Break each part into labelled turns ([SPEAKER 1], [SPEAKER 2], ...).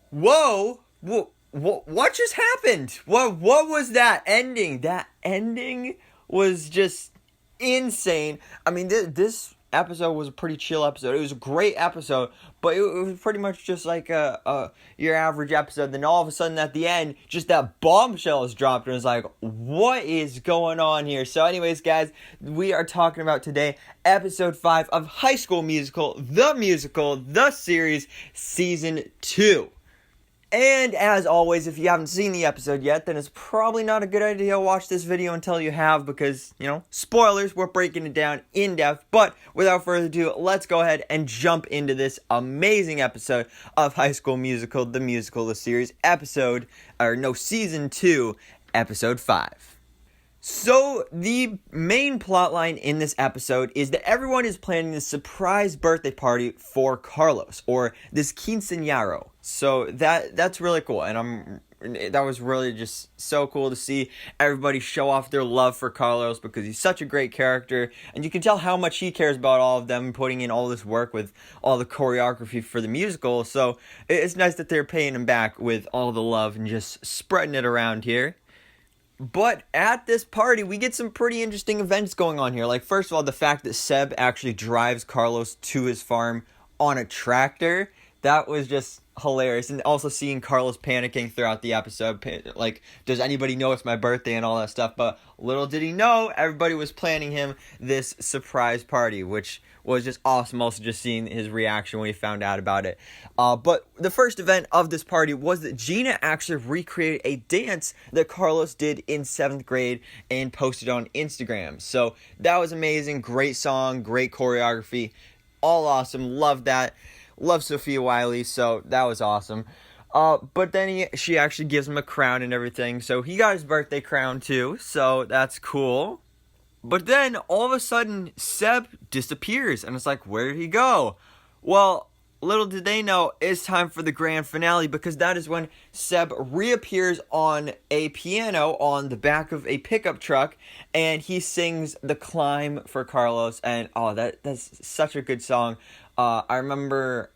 [SPEAKER 1] Whoa! What just happened? What was that ending? That ending was just insane. I mean, this episode was a pretty chill episode. It was a great episode, but it was pretty much just like a your average episode. Then all of a sudden, at the end, just that bombshell is dropped, and it's like, what is going on here? So, anyways, guys, we are talking about today episode 5 of High School Musical, the series, season 2. And as always, if you haven't seen the episode yet, then it's probably not a good idea to watch this video until you have, because, spoilers, we're breaking it down in depth. But without further ado, let's go ahead and jump into this amazing episode of High School Musical, the series, season 2, episode 5. So, the main plotline in this episode is that everyone is planning this surprise birthday party for Carlos, or this quinceañero. So, that's really cool, and that was really just so cool to see everybody show off their love for Carlos, because he's such a great character, and you can tell how much he cares about all of them, putting in all this work with all the choreography for the musical. So, it's nice that they're paying him back with all the love and just spreading it around here. But at this party, we get some pretty interesting events going on here. Like, first of all, the fact that Seb actually drives Carlos to his farm on a tractor. That was just hilarious. And also seeing Carlos panicking throughout the episode. Like, does anybody know it's my birthday and all that stuff? But little did he know, everybody was planning him this surprise party, which was just awesome. Also just seeing his reaction when he found out about it. But the first event of this party was that Gina actually recreated a dance that Carlos did in 7th grade and posted on Instagram. So that was amazing. Great song, great choreography. All awesome. Love that. Love Sophia Wiley, so that was awesome. But then she actually gives him a crown and everything, so he got his birthday crown too, so that's cool. But then, all of a sudden, Seb disappears, and it's like, where did he go? Well, little did they know, it's time for the grand finale, because that is when Seb reappears on a piano on the back of a pickup truck, and he sings The Climb for Carlos, and that's such a good song. I remember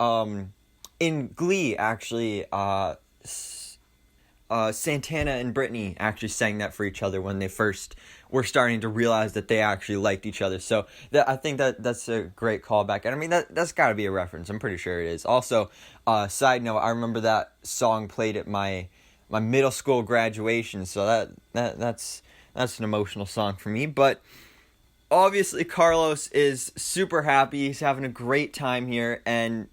[SPEAKER 1] in Glee, actually, Santana and Brittany actually sang that for each other when they first were starting to realize that they actually liked each other. So I think that's a great callback. And I mean, that's got to be a reference. I'm pretty sure it is. Also, side note, I remember that song played at my middle school graduation. So that's an emotional song for me. But obviously, Carlos is super happy. He's having a great time here, and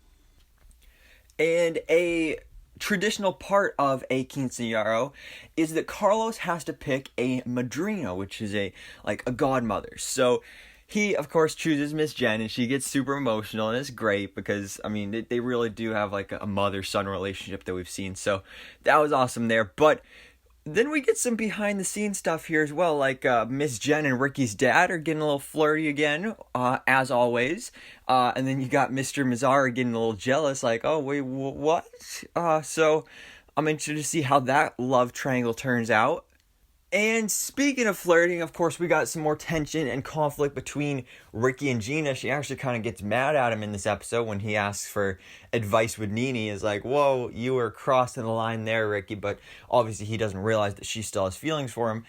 [SPEAKER 1] a traditional part of a quinceañero is that Carlos has to pick a madrina, which is a godmother. So he, of course, chooses Miss Jen, and she gets super emotional, and it's great because, I mean, they really do have like a mother-son relationship that we've seen. So that was awesome there. But then we get some behind the scenes stuff here as well, like Miss Jen and Ricky's dad are getting a little flirty again, as always. And then you got Mr. Mazzara getting a little jealous, like, oh, wait, what? So I'm interested to see how that love triangle turns out. And speaking of flirting, of course, we got some more tension and conflict between Ricky and Gina. She actually kind of gets mad at him in this episode when he asks for advice with Nini. Is like, whoa, you were crossing the line there, Ricky. But obviously he doesn't realize that she still has feelings for him.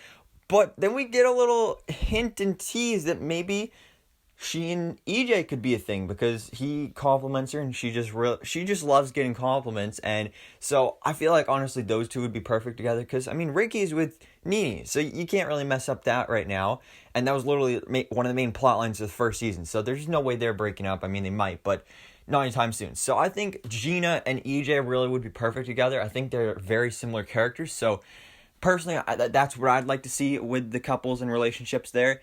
[SPEAKER 1] But then we get a little hint and tease that maybe she and EJ could be a thing, because he compliments her and she just loves getting compliments. And so I feel like, honestly, those two would be perfect together, because I mean, Ricky's with Nini, so you can't really mess up that right now, and that was literally one of the main plot lines of the first season, so there's no way they're breaking up. I mean, they might, but not anytime soon. So I think Gina and EJ really would be perfect together. I think they're very similar characters, so personally, that's what I'd like to see with the couples and relationships there.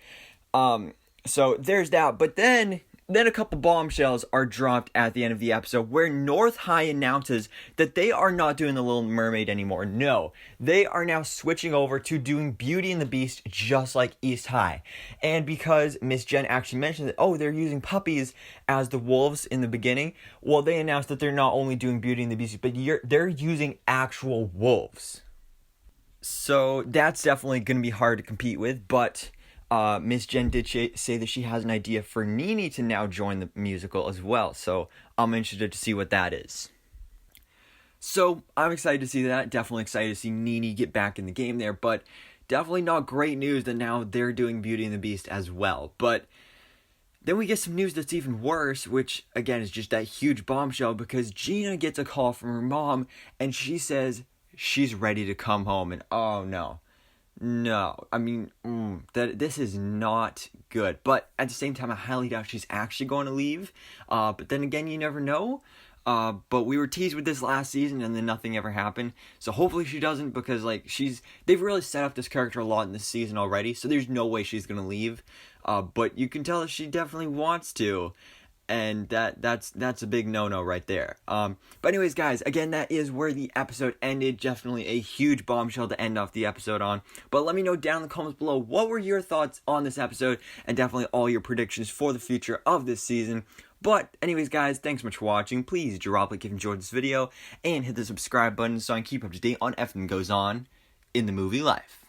[SPEAKER 1] So there's that. But then a couple bombshells are dropped at the end of the episode, where North High announces that they are not doing The Little Mermaid anymore. No, they are now switching over to doing Beauty and the Beast, just like East High. And because Miss Jen actually mentioned that, they're using puppies as the wolves in the beginning, well, they announced that they're not only doing Beauty and the Beast, but they're using actual wolves. So that's definitely going to be hard to compete with, but Miss Jen did say that she has an idea for Nini to now join the musical as well, so I'm interested to see what that is. So I'm excited to see that. Definitely excited to see Nene get back in the game there, but definitely not great news that now they're doing Beauty and the Beast as well. But then we get some news that's even worse, which again is just that huge bombshell, because Gina gets a call from her mom and she says she's ready to come home. And oh no. No, I mean, that this is not good. But at the same time, I highly doubt she's actually going to leave. But then again, you never know. But we were teased with this last season, and then nothing ever happened. So hopefully she doesn't, because like they've really set up this character a lot in this season already. So there's no way she's gonna leave. But you can tell that she definitely wants to. And that's a big no-no right there. But anyways, guys, again, that is where the episode ended. Definitely a huge bombshell to end off the episode on. But let me know down in the comments below, what were your thoughts on this episode, and definitely all your predictions for the future of this season. But anyways, guys, thanks so much for watching. Please drop a like if you enjoyed this video, and hit the subscribe button so I can keep up to date on everything that goes on in the movie life.